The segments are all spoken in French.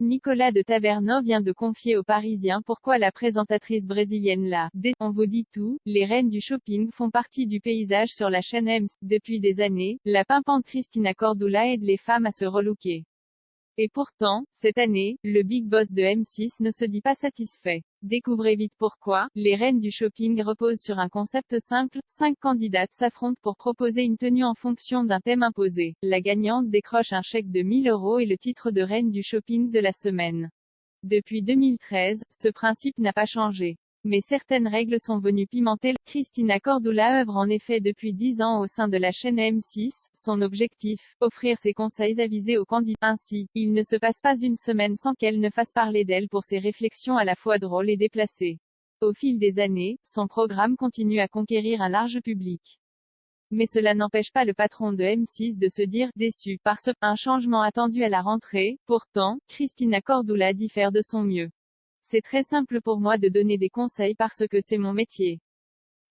Nicolas de Taverneau vient de confier aux Parisiens pourquoi la présentatrice brésilienne l'a. On vous dit tout, les reines du shopping font partie du paysage sur la chaîne M6. Depuis des années, la pimpante Cristina Cordula aide les femmes à se relooker. Et pourtant, cette année, le big boss de M6 ne se dit pas satisfait. Découvrez vite pourquoi. Les reines du shopping reposent sur un concept simple. 5 candidates s'affrontent pour proposer une tenue en fonction d'un thème imposé. La gagnante décroche un chèque de 1 000 € et le titre de reine du shopping de la semaine. Depuis 2013, ce principe n'a pas changé. Mais certaines règles sont venues pimenter. Cristina Cordula œuvre en effet depuis 10 ans au sein de la chaîne M6. Son objectif, offrir ses conseils avisés aux candidats. Ainsi, il ne se passe pas une semaine sans qu'elle ne fasse parler d'elle pour ses réflexions à la fois drôles et déplacées. Au fil des années, son programme continue à conquérir un large public. Mais cela n'empêche pas le patron de M6 de se dire déçu par un changement attendu à la rentrée. Pourtant, Cristina Cordula diffère de son mieux. C'est très simple pour moi de donner des conseils parce que c'est mon métier.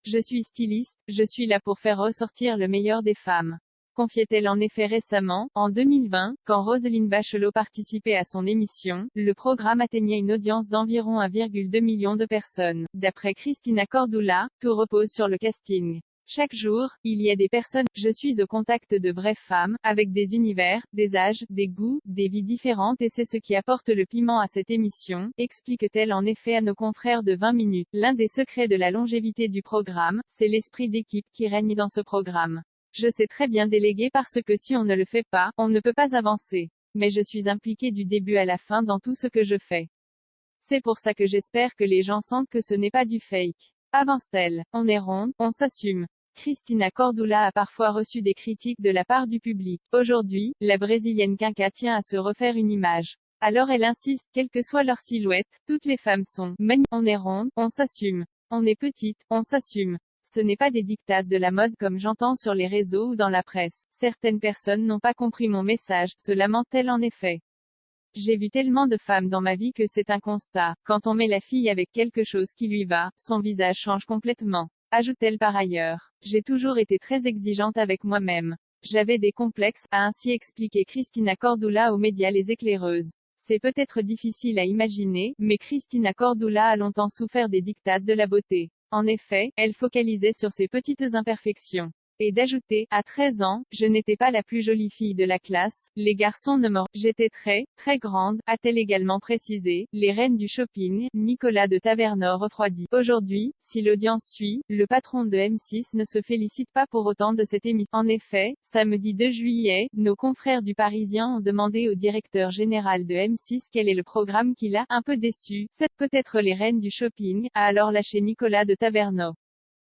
Je suis styliste, je suis là pour faire ressortir le meilleur des femmes. Confiait-elle en effet récemment. En 2020, quand Roselyne Bachelot participait à son émission, le programme atteignait une audience d'environ 1,2 million de personnes. D'après Cristina Cordula, tout repose sur le casting. Chaque jour, il y a des personnes. Je suis au contact de vraies femmes, avec des univers, des âges, des goûts, des vies différentes et c'est ce qui apporte le piment à cette émission, explique-t-elle en effet à nos confrères de 20 minutes. L'un des secrets de la longévité du programme, c'est l'esprit d'équipe qui règne dans ce programme. Je sais très bien déléguer parce que si on ne le fait pas, on ne peut pas avancer. Mais je suis impliquée du début à la fin dans tout ce que je fais. C'est pour ça que j'espère que les gens sentent que ce n'est pas du fake. Avance-t-elle. On est ronde, on s'assume. Cristina Cordula a parfois reçu des critiques de la part du public. Aujourd'hui, la brésilienne quinca tient à se refaire une image. Alors elle insiste, quelle que soit leur silhouette, toutes les femmes sont magnifiques. On est ronde, on s'assume. On est petite, on s'assume. Ce n'est pas des dictates de la mode comme j'entends sur les réseaux ou dans la presse. Certaines personnes n'ont pas compris mon message, se lament-elle en effet. J'ai vu tellement de femmes dans ma vie que c'est un constat. Quand on met la fille avec quelque chose qui lui va, son visage change complètement. Ajoute-t-elle par ailleurs. J'ai toujours été très exigeante avec moi-même. J'avais des complexes, a ainsi expliqué Cristina Cordula aux médias Les Éclaireuses. C'est peut-être difficile à imaginer, mais Cristina Cordula a longtemps souffert des dictates de la beauté. En effet, elle focalisait sur ses petites imperfections. Et d'ajouter, à 13 ans, je n'étais pas la plus jolie fille de la classe, les garçons ne me... J'étais très, très grande, a-t-elle également précisé. Les reines du shopping, Nicolas de Taverneau refroidit. Aujourd'hui, si l'audience suit, le patron de M6 ne se félicite pas pour autant de cette émission. En effet, samedi 2 juillet, nos confrères du Parisien ont demandé au directeur général de M6 quel est le programme qui l'a un peu déçu. C'est peut-être les reines du shopping, a alors lâché Nicolas de Taverneau.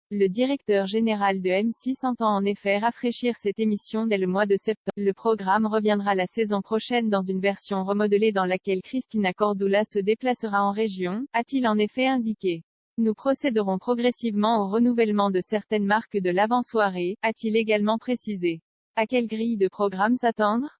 Le directeur général de M6 entend en effet rafraîchir cette émission dès le mois de septembre. Le programme reviendra la saison prochaine dans une version remodelée dans laquelle Cristina Cordula se déplacera en région, a-t-il en effet indiqué. Nous procéderons progressivement au renouvellement de certaines marques de l'avant-soirée, a-t-il également précisé. À quelle grille de programme s'attendre ?